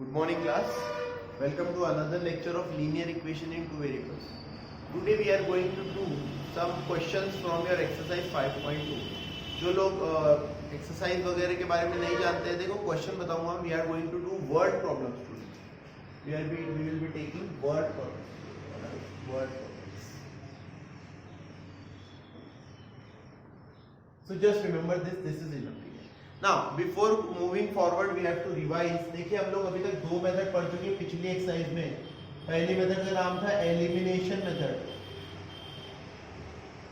Good morning class. Welcome to another lecture of linear equation in two variables. Today we are going to do some questions from your exercise 5.2. जो लोग exercise वगैरह के बारे में नहीं जानते हैं देखो question बताऊंगा. We are going to do word problems today. We will be taking word problems. Word problems. So just remember this. This is enough. Now before moving forward we have to revise. देखिए हम लोग अभी तक दो method पढ़ चुके हैं पिछली एक्सरसाइज में. पहली मेथड का नाम था एलिमिनेशन मेथड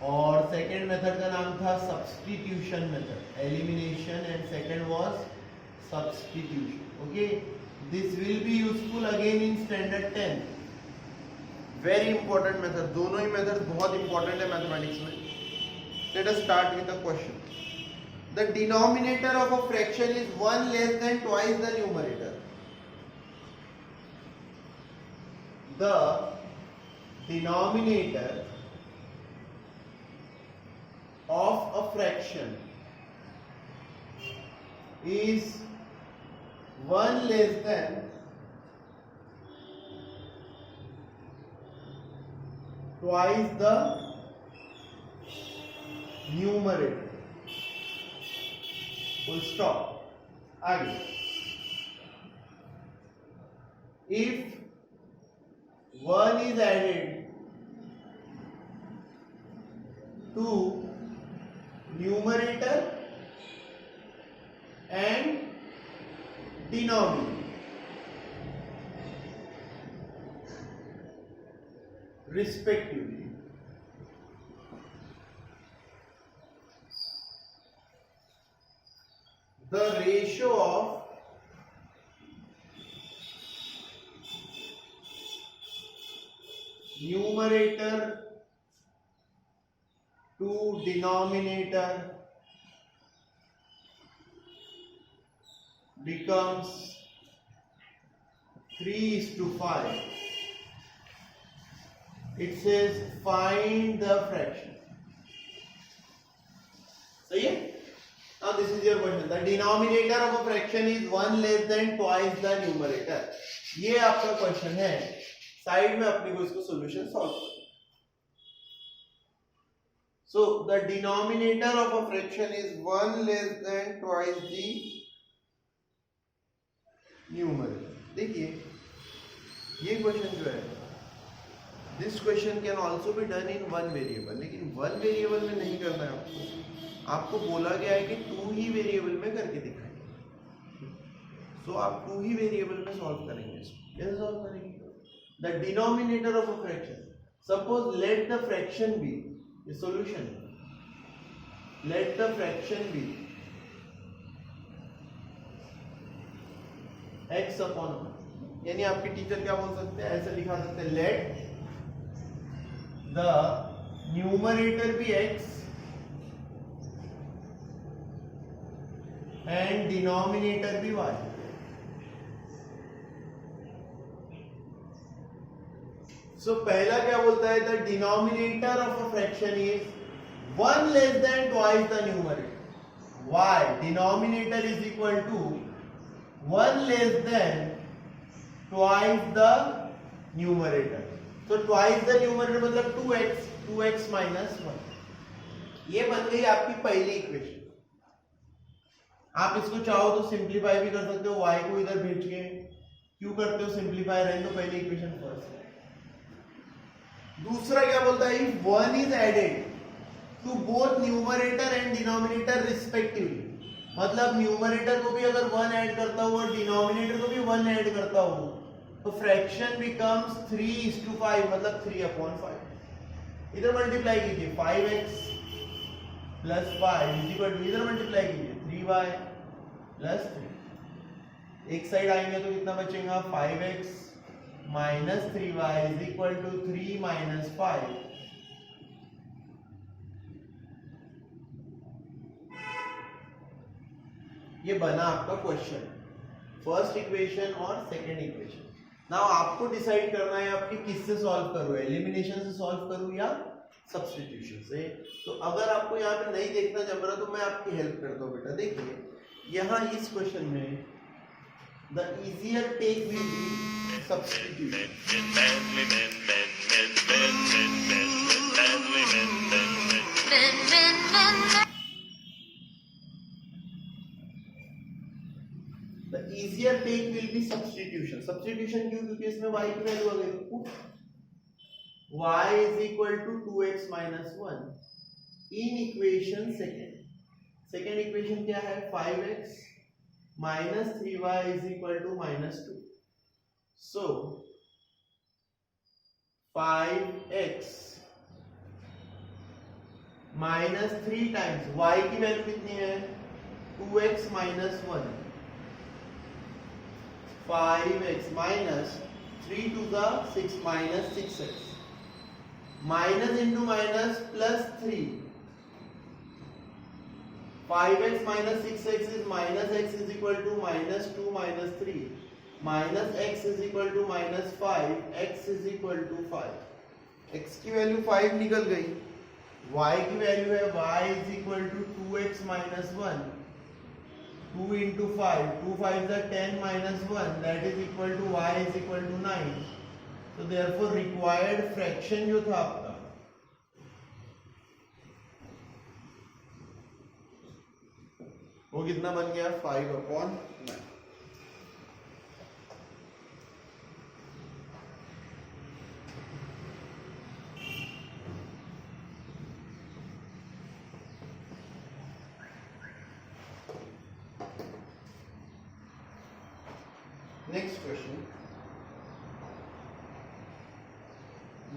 और सेकंड मेथड का नाम था substitution method. Elimination and second was substitution. Okay, this will be useful again in standard 10. Very important method. दोनों ही मेथड बहुत इंपॉर्टेंट है मैथमेटिक्स में. Let us start with the question. The denominator of a fraction is 1 less than twice the numerator. The denominator of a fraction is 1 less than twice the numerator. Full stop. आगे. If 1 is added to numerator and denominator respectively, the ratio of numerator to denominator becomes 3:5. It says find the fraction. सही है? Now this is your question. The denominator of a fraction is 1 less than twice the numerator. ये आपका question है. Side में अपने को इसको solution solve करना. So the denominator of a fraction is 1 less than twice the numerator. देखिए ये क्वेश्चन जो है, this question can also be done in one variable. लेकिन one variable में नहीं करना है आपको. आपको बोला गया है कि 2 ही वेरिएबल में करके दिखाएंगे. सो आप 2 ही वेरिएबल में सॉल्व करेंगे. कैसे सॉल्व करेंगे? The denominator of a fraction, suppose let the fraction be, ये solution, let the fraction be x upon, यानी आपके टीचर क्या बोल सकते हैं, ऐसे लिखा सकते हैं, let the numerator be x and denominator भी y. So पहला क्या बोलता है, the denominator of a fraction is 1 less than twice the numerator. Why? Denominator is equal to 1 less than twice the numerator. So twice the numerator मतलब 2x, 2x minus 1. ये बन गई आपकी पहली इक्वेशन. आप इसको चाहो तो सिंप्लीफाई भी कर सकते हो, y को इधर भेज के. क्यों करते हो सिंप्लीफाई? रहने दो पहले इक्वेशन फर्स्ट. दूसरा क्या बोलता है, if 1 is added to both numerator and denominator respectively, मतलब न्यूमरेटर को भी अगर 1 ऐड करता हूं और डिनोमिनेटर को भी 1 ऐड करता हूं तो फ्रैक्शन बिकम्स 3:5, मतलब 3/5. इधर मल्टीप्लाई कीजिए, 5x plus 5 is equal to, इधर मल्टीप्लाई कीजिए 3y प्लस 3. एक साइड आएंगे तो कितना बचेगा, 5x minus 3y is equal to 3 minus 5. ये बना आपका क्वेश्चन, फर्स्ट इक्वेशन और सेकंड इक्वेशन. नाउ आपको डिसाइड करना है आपकी किससे सॉल्व करूं, एलिमिनेशन से सॉल्व करूं या सब्स्टिट्यूशन से. तो अगर आपको यहाँ पे नहीं देखना जम रहा तो मैं आपकी हेल्प करता हूँ बेटा. देखिए यहाँ इस क्वेश्चन में the easier take will be substitution. The easier take will be substitution. Substitution क्यों? क्योंकि इसमें y की वैल्यू आ गई, put y is equal to 2x minus 1 in equation second. Second equation क्या है? 5x minus 3y is equal to minus 2. So 5x minus 3 times y की value कितनी है? 2x minus 1. 5x minus 3 to the 6 minus 6x. Minus into minus plus 3. 5x minus 6x is minus x is equal to minus 2 minus 3. Minus x is equal to minus 5. X is equal to 5. x की value 5 निकल गई. y की value है y is equal to 2x minus 1. 2 into 5, 2 5s are 10 minus 1, that is equal to y is equal to 9. So therefore required fraction जो था आपका वो कितना बन गया? 5/9. Next question.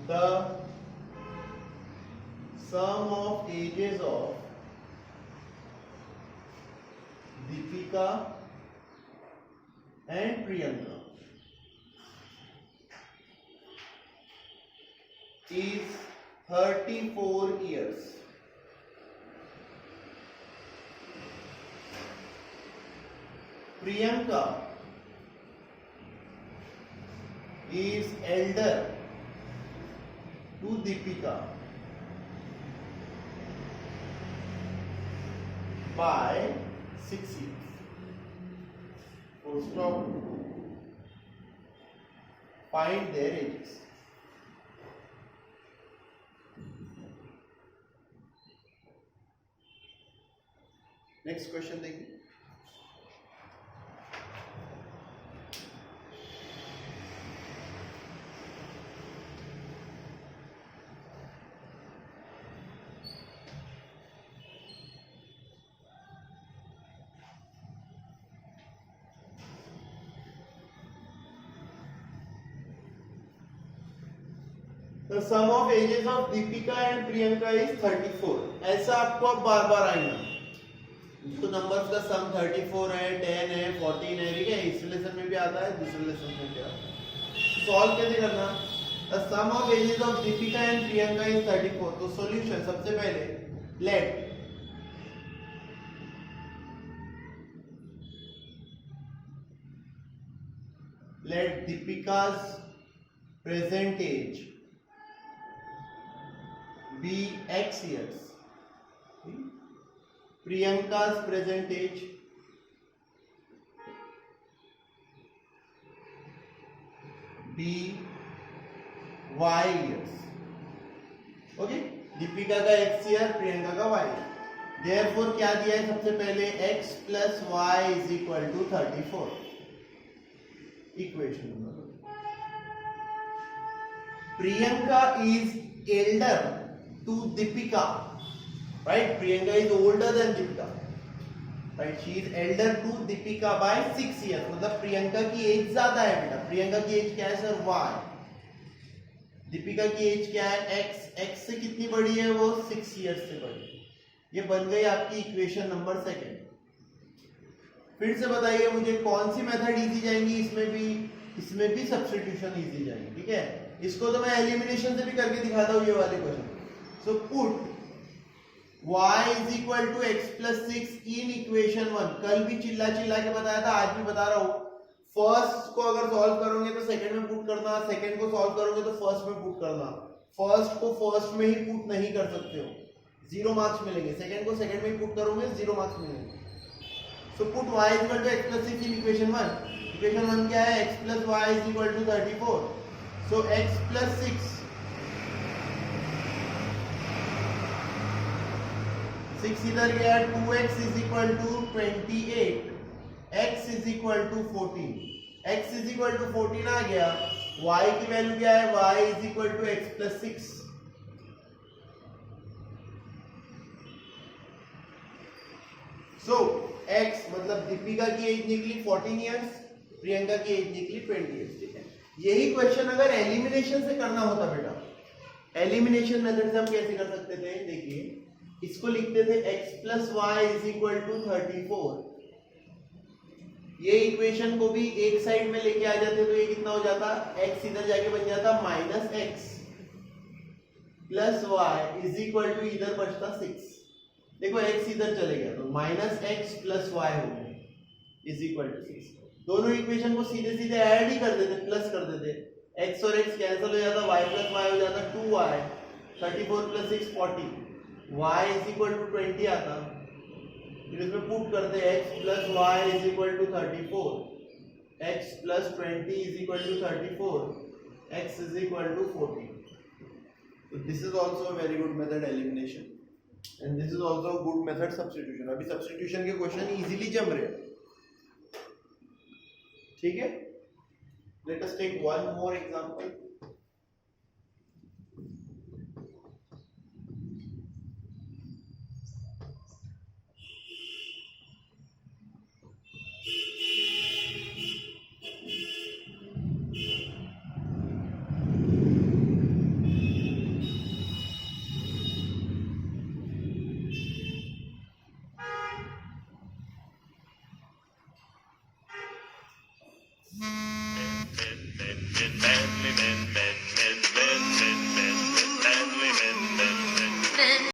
The sum of ages of Deepika and Priyanka is 34 years. Priyanka is elder to Deepika by 6 years. Full stop. Find their ages. Next question देखिए. The sum of ages of Deepika and Priyanka is 34. ऐसा आपको अब बार बार आएगा. तो numbers का सम 34 है, 10 है, 14 है, ठीक है. इस लेसन में भी आता है, दूसरे लेसन में भी आता है. सॉल्व कैसे करना? The sum of ages of Deepika and Priyanka is 34. तो सॉल्यूशन सबसे पहले let Deepika's present age be x years. Priyanka's present age be y years. Okay. Deepika का x ईयर, प्रियंका का y. Therefore क्या दिया है? सबसे पहले x plus y is equal to 34. Equation number. Priyanka is elder to Deepika, right? Priyanka is older than Deepika, right? She is elder to Deepika by 6 years. मतलब प्रियंका की as ज्यादा है बेटा. प्रियंका की एज क्या है सर? y. दीपिका की as क्या है? x. x से कितनी बड़ी है वो? 6 years से बड़ी. ये बन गई आपकी इक्वेशन नंबर सेकंड. फिर से बताइए मुझे कौन सी मेथड इजी जाएंगी? इसमें भी सब्स्टिट्यूशन इजी जाएंगी. ठीक है. इसको तो मैं एलिमिनेशन से भी करके दिखाता हूँ ये वाले question. So put y is equal to x plus 6 in equation 1. कल भी चिल्ला के बताया था, आज भी बता रहा हूँ. फर्स्ट को अगर सॉल्व करोगे तो सेकंड में पुट करना, सेकंड को सॉल्व करोगे तो फर्स्ट में पुट करना. फर्स्ट को फर्स्ट में ही पुट नहीं कर सकते हो, 0 मार्क्स मिलेंगे. सेकंड को सेकंड में ही पुट करोगे, 0 मार्क्स मिलेंगे. So put y is equal to x plus 6 in equation 1. Equation 1 क्या है, x plus y is equal to 34. So x plus 6 इधर गया, 2x is equal to 28, x is equal to 14. x is equal to 14 आ गया, y की value क्या है, y is equal to x plus 6. So x मतलब दीपिका की as निकली 14 years, Priyanka की एज निकली 20 इयर्स. ठीक है, यही क्वेश्चन अगर एलिमिनेशन से करना होता बेटा, एलिमिनेशन मेथड से हम कैसे कर सकते थे, देखिए इसको लिखते थे x plus y is equal to 34. ये इक्वेशन को भी एक साइड में लेके आ जाते तो ये कितना हो जाता, x इधर जाके बन जाता minus x plus y is equal to इधर बचता 6. देखो x इधर चले गया तो माइनस एक्स प्लस वाई हो गया इज इक्वल टू 6. दोनों इक्वेशन को सीधे सीधे ऐड ही कर देते, प्लस कर देते, x और x कैंसिल हो जाता, y प्लस वाई हो जाता 2y, 34 plus 6 40, y is equal to 20 आता. फिर इसमें पुट करते x plus y is equal to 34, x plus 20 is equal to 34, x is equal to 14. So this is also a very good method elimination and this is also a good method substitution. अभी substitution के question easily जम रहे हैं. ठीक है, let us take one more example. Men,